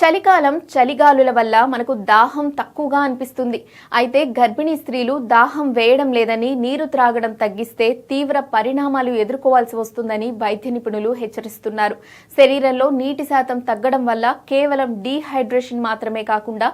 చలికాలం చలిగాలుల వల్ల మనకు దాహం తక్కువగా అనిపిస్తుంది. అయితే గర్భిణీ స్త్రీలు దాహం వేయడం లేదని నీరు త్రాగడం తగ్గిస్తే తీవ్ర పరిణామాలు ఎదుర్కోవాల్సి వస్తుందని వైద్య నిపుణులు హెచ్చరిస్తున్నారు. శరీరంలో నీటి శాతం తగ్గడం వల్ల కేవలం డీహైడ్రేషన్ మాత్రమే కాకుండా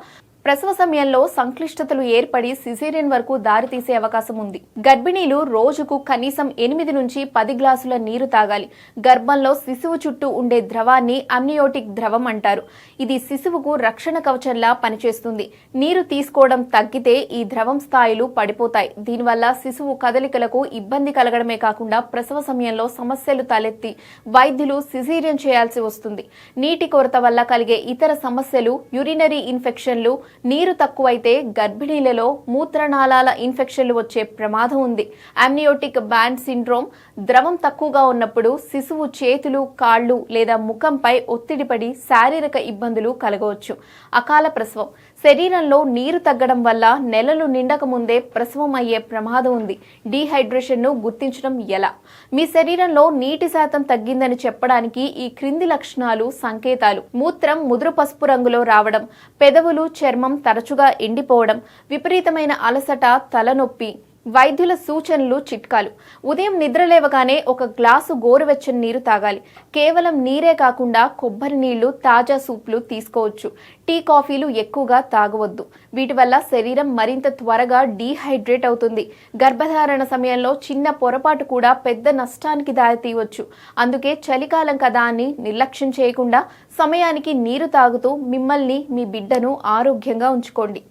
ప్రసవ సమయంలో సంక్లిష్టతలు ఏర్పడి సిజేరియన్ వరకు దారితీసే అవకాశం ఉంది. గర్భిణీలు రోజుకు కనీసం 8 నుంచి 10 గ్లాసుల నీరు తాగాలి. గర్భంలో శిశువు చుట్టూ ఉండే ద్రవాన్ని అమ్నియోటిక్ ద్రవం అంటారు. ఇది శిశువుకు రక్షణ కవచంలా పనిచేస్తుంది. నీరు తీసుకోవడం తగ్గితే ఈ ద్రవం స్థాయిలు పడిపోతాయి. దీనివల్ల శిశువు కదలికలకు ఇబ్బంది కలగడమే కాకుండా ప్రసవ సమయంలో సమస్యలు తలెత్తి వైద్యులు సిజేరియన్ చేయాల్సి వస్తుంది. నీటి కొరత వల్ల కలిగే ఇతర సమస్యలు యూరినరీ ఇన్ఫెక్షన్లు, నీరు తక్కువైతే గర్భిణీలలో మూత్రనాళాల ఇన్ఫెక్షన్లు వచ్చే ప్రమాదం ఉంది. అమ్నియోటిక్ బ్యాండ్ సిండ్రోమ్, ద్రవం తక్కువగా ఉన్నప్పుడు శిశువు చేతులు, కాళ్లు లేదా ముఖంపై ఒత్తిడి పడి శారీరక ఇబ్బందులు కలగవచ్చు. అకాల ప్రసవం, శరీరంలో నీరు తగ్గడం వల్ల నెలలు నిండక ముందే ప్రసవం అయ్యే ప్రమాదం ఉంది. డీహైడ్రేషన్ ను గుర్తించడం ఎలా? మీ శరీరంలో నీటి శాతం తగ్గిందని చెప్పడానికి ఈ క్రింది లక్షణాలు సంకేతాలు: మూత్రం ముదురు పసుపు రంగులో రావడం, పెదవులు, చర్మం తరచుగా ఎండిపోవడం, విపరీతమైన అలసట, తలనొప్పి. వైద్యుల సూచనలు, చిట్కాలు: ఉదయం నిద్రలేవగానే 1 గ్లాసు గోరువెచ్చని నీరు తాగాలి. కేవలం నీరే కాకుండా కొబ్బరి నీళ్లు, తాజా సూప్లు తీసుకోవచ్చు. టీ, కాఫీలు ఎక్కువగా తాగవద్దు. వీటి వల్ల శరీరం మరింత త్వరగా డీహైడ్రేట్ అవుతుంది. గర్భధారణ సమయంలో చిన్న పొరపాటు కూడా పెద్ద నష్టానికి దారితీయవచ్చు. అందుకే చలికాలం కదా అని నిర్లక్ష్యం చేయకుండా సమయానికి నీరు తాగుతూ మిమ్మల్ని, మీ బిడ్డను ఆరోగ్యంగా ఉంచుకోండి.